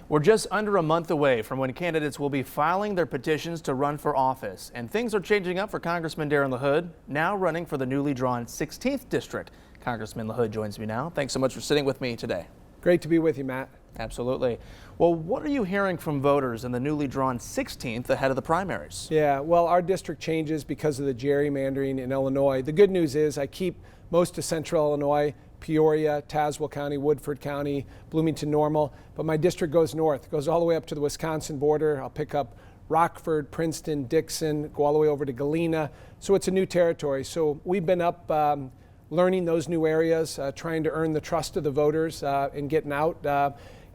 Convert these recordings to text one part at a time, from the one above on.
We're just under a month away from when candidates will be filing their petitions to run for office. And things are changing up for Congressman Darin Lahood, now running for the newly drawn 16th district. Congressman Lahood joins me now. Thanks so much for sitting with me today. Great to be with you, Matt. Absolutely. Well, what are you hearing from voters in the newly drawn 16th ahead of the primaries? Yeah, well, our district changes because of the gerrymandering in Illinois. The good news is I keep most of central Illinois, Peoria, Tazewell County, Woodford County, Bloomington, Normal, but my district goes north, goes all the way up to the Wisconsin border. I'll pick up Rockford, Princeton, Dixon, go all the way over to Galena. So it's a new territory. So we've been up learning those new areas, trying to earn the trust of the voters and getting out.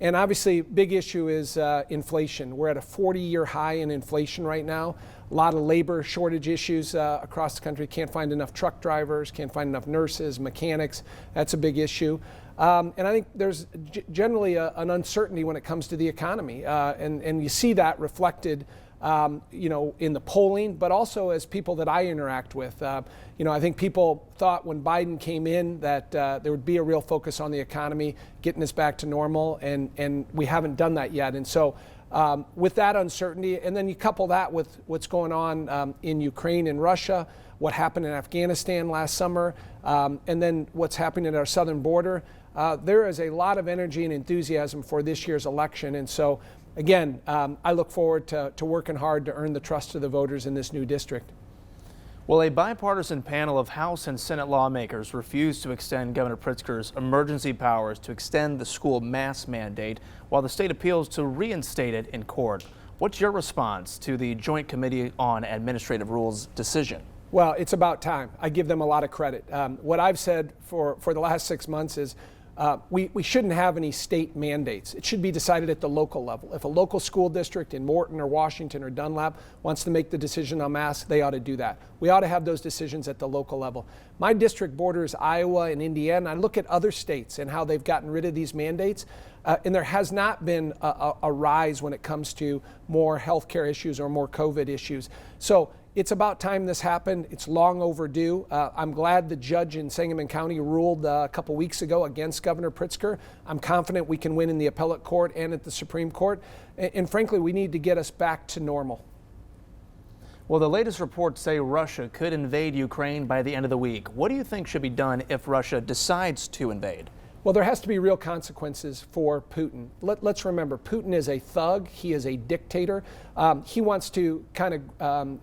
And obviously, big issue is inflation. We're at a 40-year high in inflation right now. A lot of labor shortage issues across the country. Can't find enough truck drivers, can't find enough nurses, mechanics. That's a big issue. And I think there's generally an uncertainty when it comes to the economy. And you see that reflected in the polling, but also as people that I interact with. I think people thought when Biden came in that there would be a real focus on the economy, getting us back to normal, and we haven't done that yet. And so with that uncertainty, and then you couple that with what's going on in Ukraine and Russia, what happened in Afghanistan last summer, and then what's happening at our southern border, there is a lot of energy and enthusiasm for this year's election. And so again, I look forward to working hard to earn the trust of the voters in this new district. Well, a bipartisan panel of House and Senate lawmakers refused to extend Governor Pritzker's emergency powers to extend the school mask mandate while the state appeals to reinstate it in court. What's your response to the Joint Committee on Administrative Rules decision? Well, it's about time. I give them a lot of credit. What I've said for the last 6 months is we shouldn't have any state mandates. It should be decided at the local level. If a local school district in Morton or Washington or Dunlap wants to make the decision on masks, they ought to do that. We ought to have those decisions at the local level. My district borders Iowa and Indiana. I look at other states and how they've gotten rid of these mandates, and there has not been a rise when it comes to more healthcare issues or more COVID issues. So it's about time this happened. It's long overdue. I'm glad the judge in Sangamon County ruled a couple weeks ago against Governor Pritzker. I'm confident we can win in the appellate court and at the Supreme Court. And frankly, we need to get us back to normal. Well, the latest reports say Russia could invade Ukraine by the end of the week. What do you think should be done if Russia decides to invade? Well, there has to be real consequences for Putin. Let's remember, Putin is a thug. He is a dictator. He wants to kind of,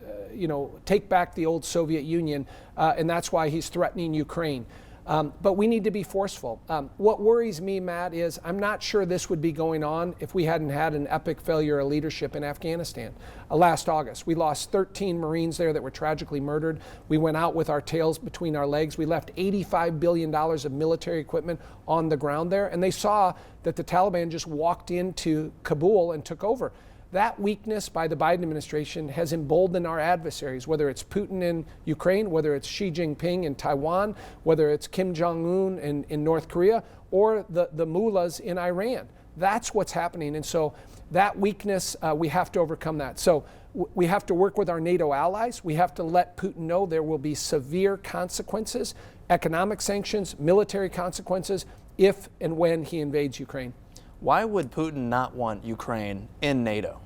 take back the old Soviet Union, and that's why he's threatening Ukraine. But we need to be forceful. What worries me, Matt, is I'm not sure this would be going on if we hadn't had an epic failure of leadership in Afghanistan. Last August, we lost 13 Marines there that were tragically murdered. We went out with our tails between our legs. We left $85 billion of military equipment on the ground there, and they saw that the Taliban just walked into Kabul and took over. That weakness by the Biden administration has emboldened our adversaries, whether it's Putin in Ukraine, whether it's Xi Jinping in Taiwan, whether it's Kim Jong-un in North Korea, or the mullahs in Iran. That's what's happening. And so that weakness, we have to overcome that. So we have to work with our NATO allies. We have to let Putin know there will be severe consequences, economic sanctions, military consequences, if and when he invades Ukraine. Why would Putin not want Ukraine in NATO?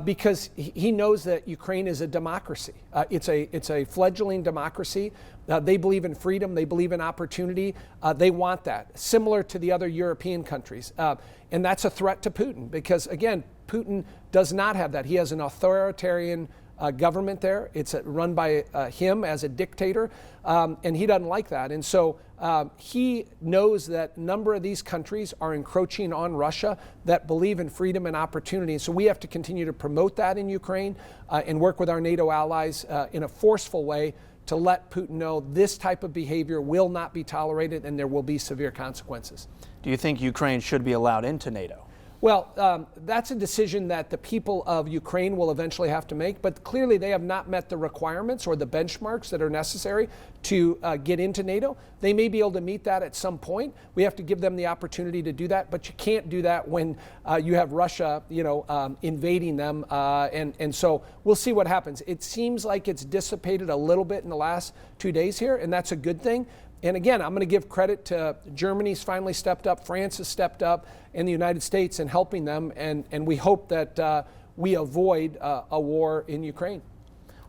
Because he knows that Ukraine is a democracy. It's a fledgling democracy. They believe in freedom. They believe in opportunity. They want that, similar to the other European countries. And that's a threat to Putin because, again, Putin does not have that. He has an authoritarian government there. It's run by him as a dictator, and he doesn't like that. And so he knows that a number of these countries are encroaching on Russia that believe in freedom and opportunity. So we have to continue to promote that in Ukraine and work with our NATO allies in a forceful way to let Putin know this type of behavior will not be tolerated and there will be severe consequences. Do you think Ukraine should be allowed into NATO? Well, that's a decision that the people of Ukraine will eventually have to make, but clearly they have not met the requirements or the benchmarks that are necessary to get into NATO. They may be able to meet that at some point. We have to give them the opportunity to do that, but you can't do that when you have Russia, invading them, and so we'll see what happens. It seems like it's dissipated a little bit in the last 2 days here, and that's a good thing. And again, I'm going to give credit to Germany's finally stepped up, France has stepped up, and the United States in helping them. And we hope that we avoid a war in Ukraine.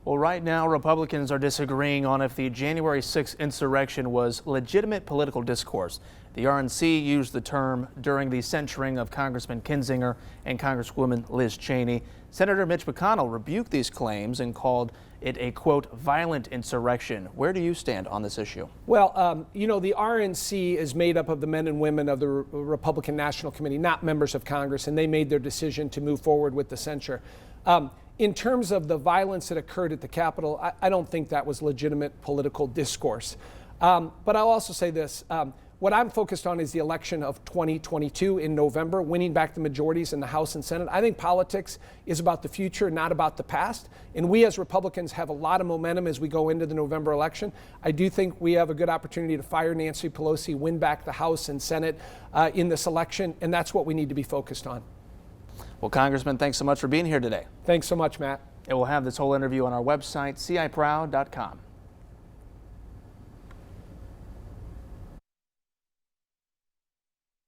Well, right now, Republicans are disagreeing on if the January 6th insurrection was legitimate political discourse. The RNC used the term during the censuring of Congressman Kinzinger and Congresswoman Liz Cheney. Senator Mitch McConnell rebuked these claims and called it a, quote, violent insurrection. Where do you stand on this issue? Well, you know, the RNC is made up of the men and women of the Republican National Committee, not members of Congress, and they made their decision to move forward with the censure. In terms of the violence that occurred at the Capitol, I don't think that was legitimate political discourse. But I'll also say this. What I'm focused on is the election of 2022 in November, winning back the majorities in the House and Senate. I think politics is about the future, not about the past. And we as Republicans have a lot of momentum as we go into the November election. I do think we have a good opportunity to fire Nancy Pelosi, win back the House and Senate in this election, and that's what we need to be focused on. Well, Congressman, thanks so much for being here today. Thanks so much, Matt. And we'll have this whole interview on our website, ciproud.com.